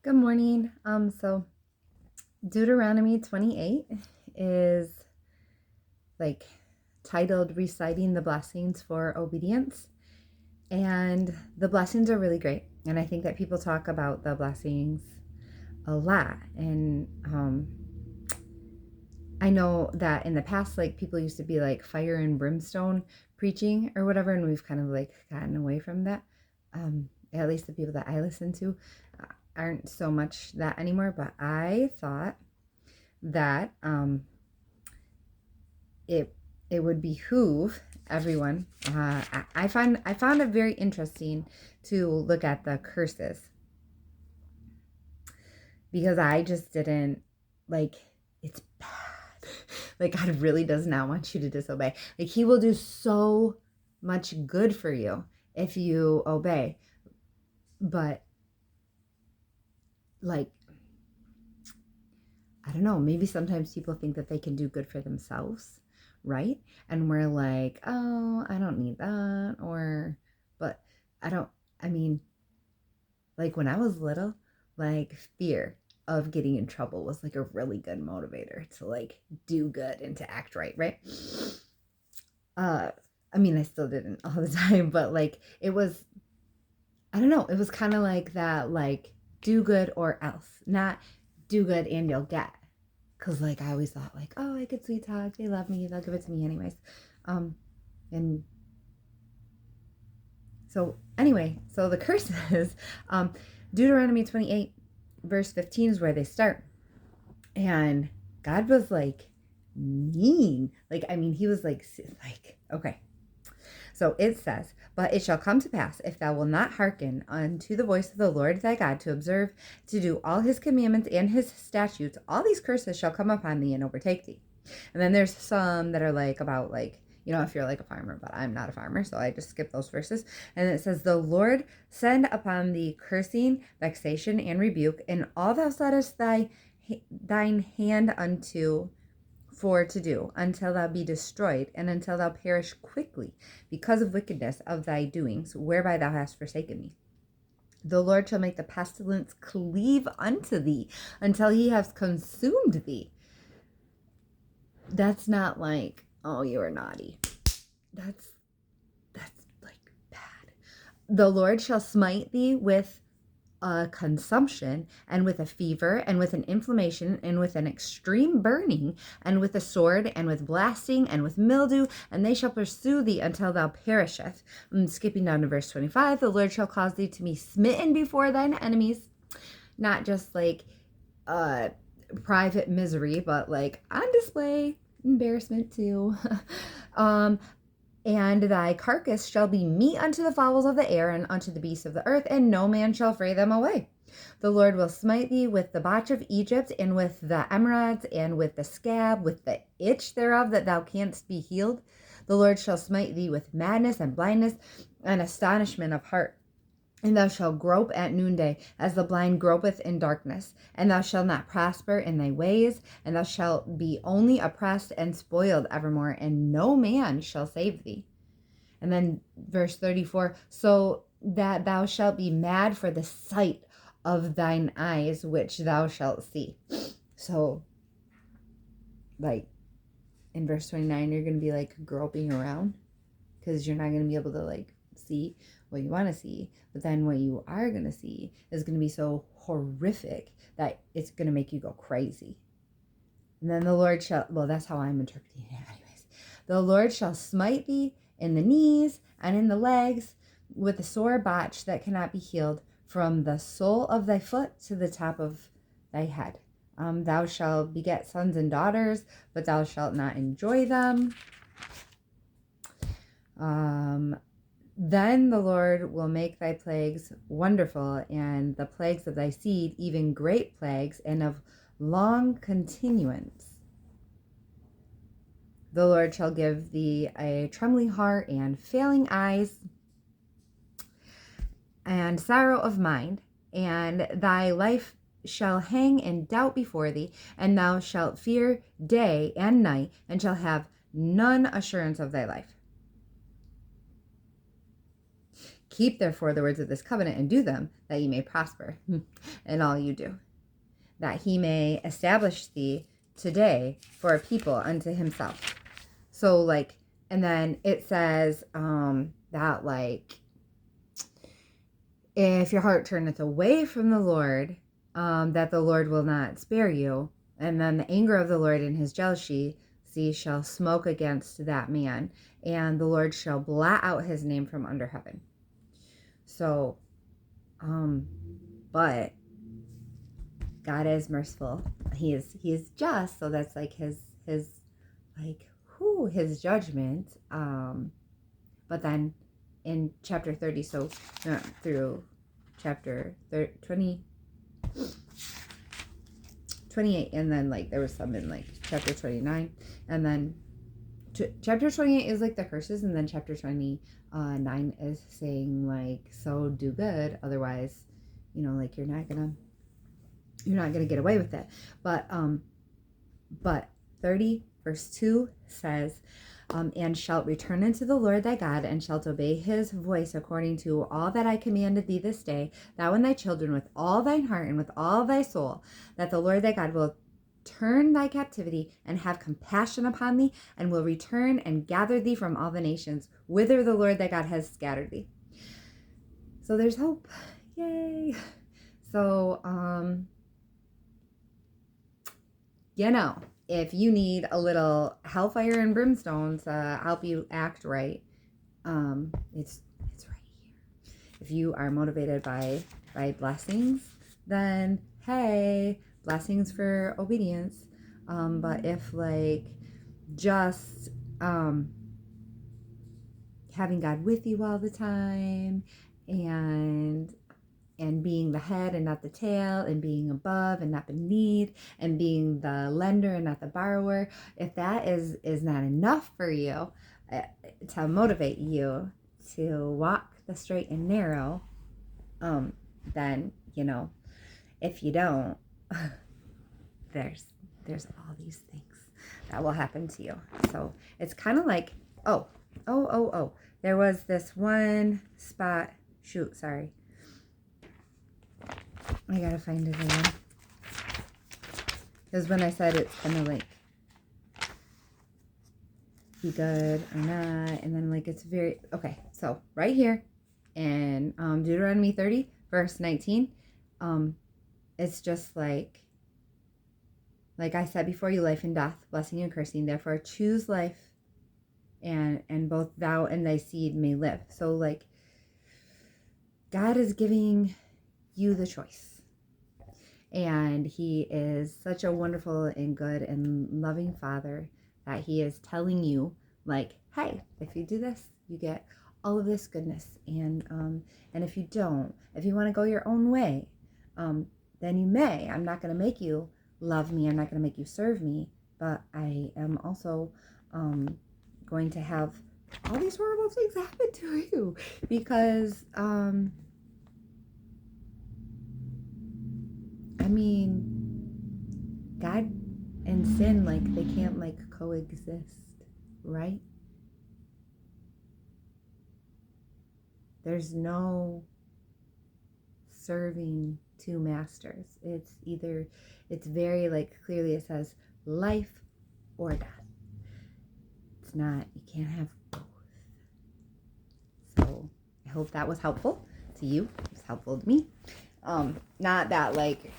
Good morning. So Deuteronomy 28 is like titled Reciting the Blessings for Obedience. And the blessings are really great. And I think that people talk about the blessings a lot. And I know that in the past, like people used to be like fire and brimstone preaching or whatever, and we've kind of like gotten away from that. At least the people that I listen to aren't so much that anymore. But I thought that it would behoove everyone. I found it very interesting to look at the curses because I just didn't like. It's bad. Like God really does not want you to disobey. Like He will do so much good for you if you obey, but like I don't know, maybe sometimes people think that they can do good for themselves, right? And we're like, oh, I don't need that. But I mean, like when I was little, like fear of getting in trouble was like a really good motivator to like do good and to act right, right? I mean, I still didn't all the time, but like it was, I don't know, it was kind of like that, like do good or else, not do good and you'll get. Because, like, I always thought, like, oh, I could sweet talk. They love me. They'll give it to me anyways. And so, anyway, so the curses, Deuteronomy 28, verse 15 is where they start. And God was, like, mean. Like, I mean, He was, like, okay. So it says, but it shall come to pass, if thou wilt not hearken unto the voice of the Lord thy God, to observe, to do all His commandments and His statutes, all these curses shall come upon thee and overtake thee. And then there's some that are like about like, if you're like a farmer, but I'm not a farmer, so I just skip those verses. And it says, the Lord send upon thee cursing, vexation, and rebuke, and all thou settest thine hand unto for to do, until thou be destroyed, and until thou perish quickly, because of wickedness of thy doings, whereby thou hast forsaken me. The Lord shall make the pestilence cleave unto thee, until He has consumed thee. That's not like, oh, you are naughty. That's like bad. The Lord shall smite thee with a consumption, and with a fever, and with an inflammation, and with an extreme burning, and with a sword, and with blasting, and with mildew, and they shall pursue thee until thou perisheth. And skipping down to verse 25, the Lord shall cause thee to be smitten before thine enemies, not just like private misery, but like on display, embarrassment too. And thy carcass shall be meat unto the fowls of the air and unto the beasts of the earth, and no man shall fray them away. The Lord will smite thee with the botch of Egypt, and with the emerods, and with the scab, with the itch thereof, that thou canst be healed. The Lord shall smite thee with madness and blindness and astonishment of heart. And thou shalt grope at noonday, as the blind gropeth in darkness. And thou shalt not prosper in thy ways, and thou shalt be only oppressed and spoiled evermore, and no man shall save thee. And then verse 34, so that thou shalt be mad for the sight of thine eyes, which thou shalt see. So, like, in verse 29, you're going to be, like, groping around, because you're not going to be able to, like, see what you want to see. But then what you are going to see is going to be so horrific that it's going to make you go crazy. And then the Lord shall, well, that's how I'm interpreting it anyways. The Lord shall smite thee in the knees and in the legs with a sore botch that cannot be healed, from the sole of thy foot to the top of thy head. Thou shalt beget sons and daughters, but thou shalt not enjoy them. Then the Lord will make thy plagues wonderful, and the plagues of thy seed, even great plagues, and of long continuance. The Lord shall give thee a trembling heart, and failing eyes, and sorrow of mind, and thy life shall hang in doubt before thee, and thou shalt fear day and night, and shall have none assurance of thy life. Keep therefore the words of this covenant and do them, that ye may prosper in all you do, that he may establish thee today for a people unto himself. So like, and then it says that like, if your heart turneth away from the Lord, that the Lord will not spare you. And then the anger of the Lord and his jealousy shall smoke against that man, and the Lord shall blot out his name from under heaven. So, but God is merciful. He is just. So that's like his judgment. But then in chapter 30, so through chapter 28, and then like there was some in like chapter 29, and then chapter 28 is like the curses, and then chapter 29 is saying like, so do good, otherwise, like you're not gonna get away with it. But 30 verse 2 says, and shalt return unto the Lord thy God, and shalt obey his voice according to all that I commanded thee this day, thou and thy children with all thine heart and with all thy soul, that the Lord thy God will turn thy captivity and have compassion upon thee, and will return and gather thee from all the nations whither the Lord thy God has scattered thee. So there's hope. Yay. So, if you need a little hellfire and brimstone to help you act right, it's right here. If you are motivated by blessings, then hey, blessings for obedience. But if like just having God with you all the time, and being the head and not the tail, and being above and not beneath, and being the lender and not the borrower, if that is not enough for you to motivate you to walk the straight and narrow, then if you don't, there's all these things that will happen to you. So it's kind of like, there was this one spot. Shoot, sorry. I gotta find it again. Because when I said it's kind of like be good or not, and then like it's very okay. So right here in Deuteronomy 30 verse 19, it's just like I said before you, life and death, blessing and cursing. Therefore choose life, and both thou and thy seed may live. So like God is giving you the choice. And he is such a wonderful and good and loving father that he is telling you like, hey, if you do this, you get all of this goodness. And if you don't, if you want to go your own way, then you may. I'm not going to make you love me. I'm not going to make you serve me. But I am also going to have all these horrible things happen to you because God and sin, like, they can't, like, coexist, right? There's no serving two masters. It's very, like, clearly it says life or death. It's not, you can't have both. So I hope that was helpful to you. It was helpful to me. Not that, like,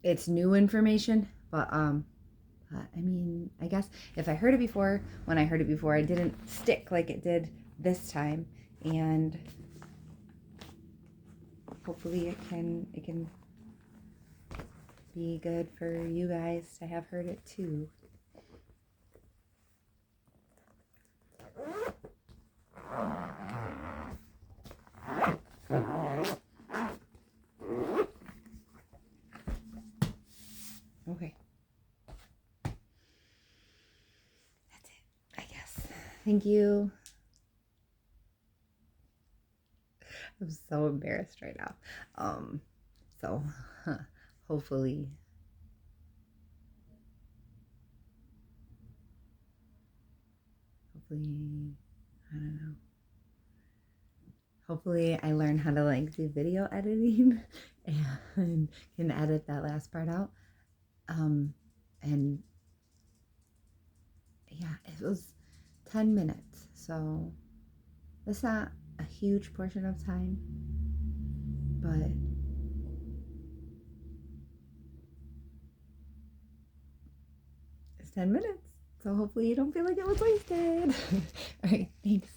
it's new information, but I guess if I heard it before, when I heard it before, it didn't stick like it did this time, and hopefully it can be good for you guys to have heard it too. Okay. That's it, I guess. Thank you. I'm so embarrassed right now. So hopefully I don't know. Hopefully I learn how to like do video editing and can edit that last part out. And yeah, it was 10 minutes. So it's not a huge portion of time, but it's 10 minutes. So hopefully you don't feel like it was wasted. All right, thanks.